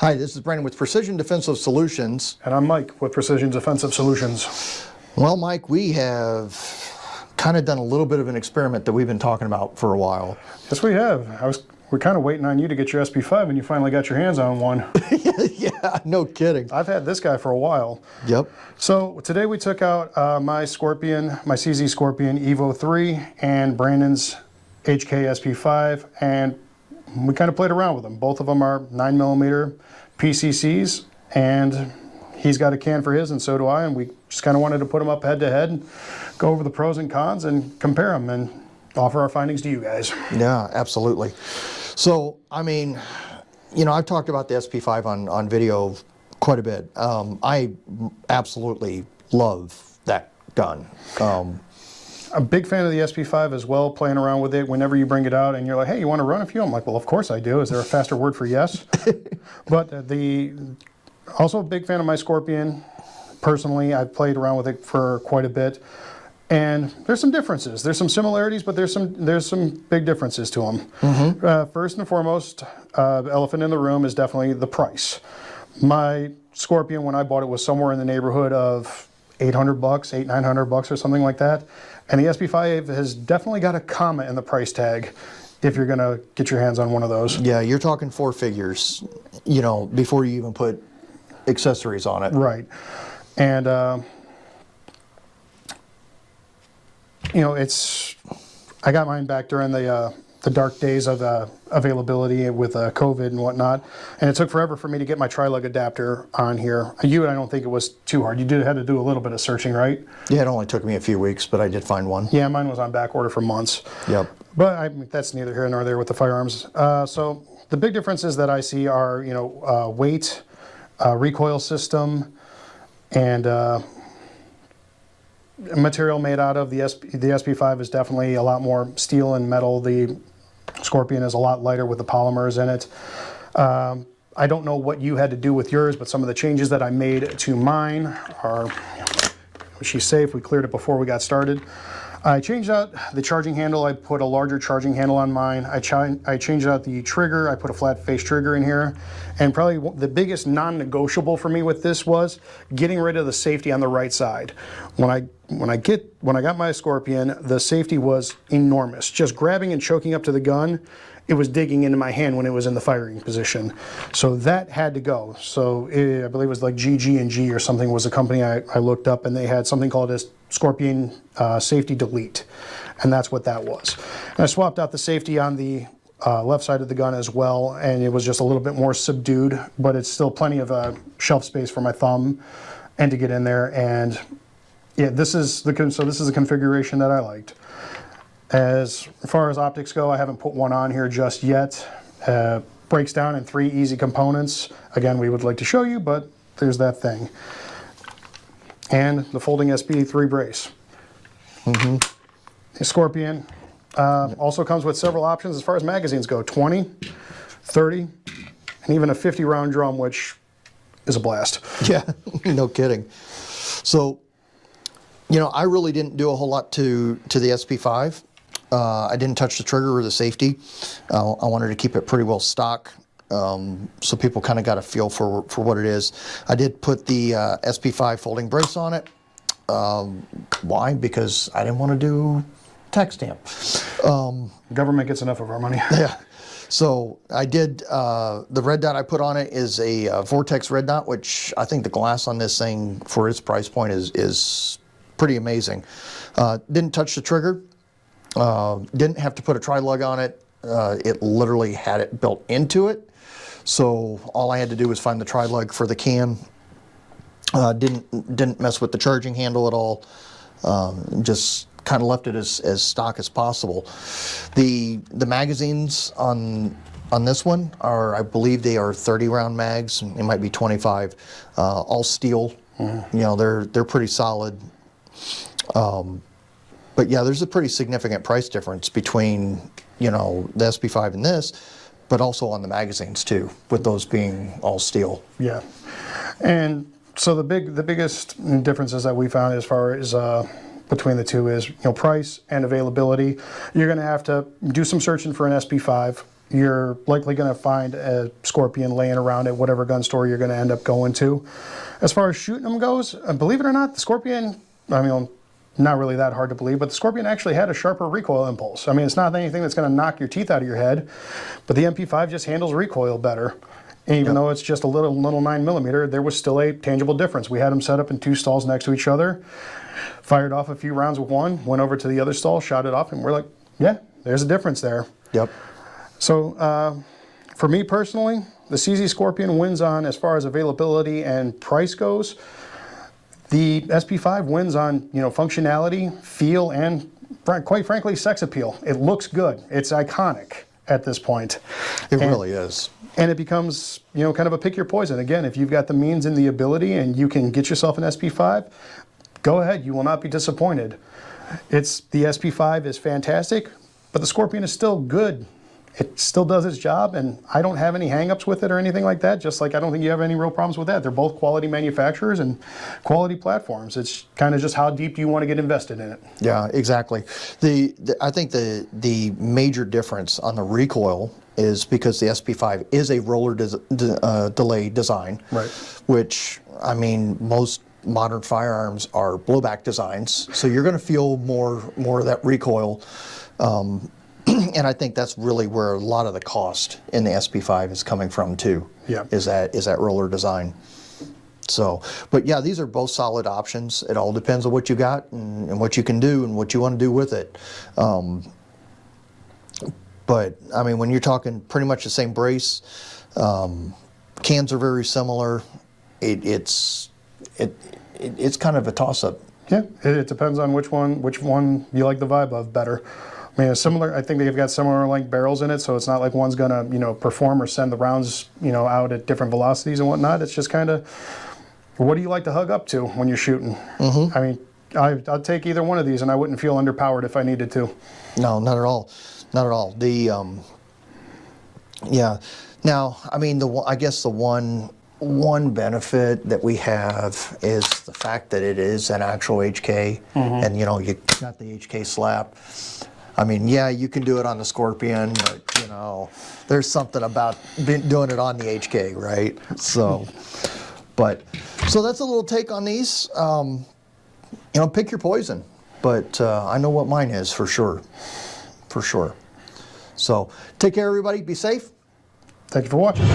Hi, this is Brandon with Precision Defensive Solutions. And I'm Mike with Precision Defensive Solutions. Well, Mike, we have kind of done a little bit of an experiment that we've been talking about for a while. Yes, we have. We're kind of waiting on you to get your SP5, and you finally got your hands on one. Yeah, no kidding. I've had this guy for a while. Yep. So today we took out my CZ Scorpion Evo 3 and Brandon's HK SP5, and we kind of played around with them. Both of them are 9mm PCCs, and he's got a can for his, and so do I, and we just kind of wanted to put them up head to head, go over the pros and cons, and compare them, and offer our findings to you guys. Yeah, absolutely. So, I mean, you know, I've talked about the SP5 on video quite a bit. I absolutely love that gun. A big fan of the SP5 as well, playing around with it whenever you bring it out and you're like, hey, you want to run a few? I'm like, well, of course I do. Is there a faster word for yes? But also a big fan of my Scorpion. Personally, I've played around with it for quite a bit. And there's some differences. There's some similarities, but there's some big differences to them. Mm-hmm. First and foremost, the elephant in the room is definitely the price. My Scorpion, when I bought it, was somewhere in the neighborhood of $800, $900 or something like that. And the SP5 has definitely got a comma in the price tag if you're gonna get your hands on one of those. Yeah, you're talking four figures, you know, before you even put accessories on it. Right. And you know, I got mine back during the dark days of availability with COVID and whatnot, and it took forever for me to get my tri-lug adapter on here. I don't think it was too hard. You had to do a little bit of searching, right? Yeah, it only took me a few weeks, but I did find one. Yeah, mine was on back order for months. Yep. But that's neither here nor there with the firearms. So the big differences that I see are, you know, weight, recoil system, and material made out of the SP5 is definitely a lot more steel and metal. The Scorpion is a lot lighter with the polymers in it. I don't know what you had to do with yours, but some of the changes that I made to mine are, she's safe, we cleared it before we got started. I changed out the charging handle. I put a larger charging handle on mine. I changed out the trigger. I put a flat face trigger in here. And probably the biggest non-negotiable for me with this was getting rid of the safety on the right side. When I got my Scorpion, the safety was enormous. Just grabbing and choking up to the gun, it was digging into my hand when it was in the firing position. So that had to go. So I believe it was like GG&G or something was a company I looked up, and they had something called a Scorpion Safety Delete, and that's what that was. And I swapped out the safety on the left side of the gun as well, and it was just a little bit more subdued, but it's still plenty of shelf space for my thumb and to get in there. And yeah, this is the configuration that I liked. As far as optics go, I haven't put one on here just yet. Breaks down in 3 easy components. Again, we would like to show you, but there's that thing. And the folding SP3 brace. Mm-hmm. The Scorpion also comes with several options as far as magazines go. 20, 30, and even a 50-round drum, which is a blast. Yeah, no kidding. So, you know, I really didn't do a whole lot to the SP5. I didn't touch the trigger or the safety. I wanted to keep it pretty well stock, so people kind of got a feel for what it is. I did put the SP5 folding brace on it. Why? Because I didn't want to do tax stamp. Government gets enough of our money. Yeah. So I did, the red dot I put on it is a Vortex red dot, which I think the glass on this thing for its price point is pretty amazing. Didn't touch the trigger. Didn't have to put a tri-lug on it. It literally had it built into it. So all I had to do was find the tri-lug for the can. Didn't mess with the charging handle at all. Just kind of left it as stock as possible. The magazines on this one are, I believe they are 30-round mags. It might be 25. All steel. Mm-hmm. You know, they're pretty solid. But yeah, there's a pretty significant price difference between, you know, the SP5 and this, but also on the magazines too, with those being all steel. Yeah, and so the biggest differences that we found as far as between the two is, you know, price and availability. You're going to have to do some searching for an SP5. you're likely going to find a Scorpion laying around at whatever gun store you're going to end up going to. As far as shooting them goes, believe it or not, the Scorpion, I mean, not really that hard to believe, but the Scorpion actually had a sharper recoil impulse. I mean, it's not anything that's going to knock your teeth out of your head, but the MP5 just handles recoil better. And even though it's just a little 9mm, there was still a tangible difference. We had them set up in 2 stalls next to each other, fired off a few rounds with one, went over to the other stall, shot it off, and we're like, yeah, there's a difference there. Yep. So for me personally, the CZ Scorpion wins on as far as availability and price goes. The SP5 wins on, you know, functionality, feel, and quite frankly, sex appeal. It looks good. It's iconic at this point. It really is. And it becomes, you know, kind of a pick your poison. Again, if you've got the means and the ability and you can get yourself an SP5, go ahead. You will not be disappointed. The SP5 is fantastic, but the Scorpion is still good. It still does its job, and I don't have any hang-ups with it or anything like that, just like I don't think you have any real problems with that. They're both quality manufacturers and quality platforms. It's kind of just how deep do you want to get invested in it. Yeah, exactly. I think the major difference on the recoil is because the SP5 is a roller delay design, Right. which, I mean, most modern firearms are blowback designs, so you're going to feel more of that recoil. And I think that's really where a lot of the cost in the SP5 is coming from too. Yeah. Is that roller design. So, but yeah, these are both solid options. It all depends on what you got and what you can do and what you want to do with it. But I mean, when you're talking pretty much the same brace, cans are very similar. It's kind of a toss-up. Yeah, it depends on which one you like the vibe of better. I mean, similar. I think they've got similar length barrels in it, so it's not like one's gonna, you know, perform or send the rounds, you know, out at different velocities and whatnot. It's just kind of, what do you like to hug up to when you're shooting? Mm-hmm. I mean, I'd take either one of these, and I wouldn't feel underpowered if I needed to. No, not at all. Not at all. Yeah. Now, I mean, I guess the one benefit that we have is the fact that it is an actual HK, and you know, you got the HK slap. I mean, yeah, you can do it on the Scorpion, but you know, there's something about doing it on the HK, right? So, so that's a little take on these. You know, pick your poison, but I know what mine is for sure. For sure. So, take care, everybody. Be safe. Thank you for watching.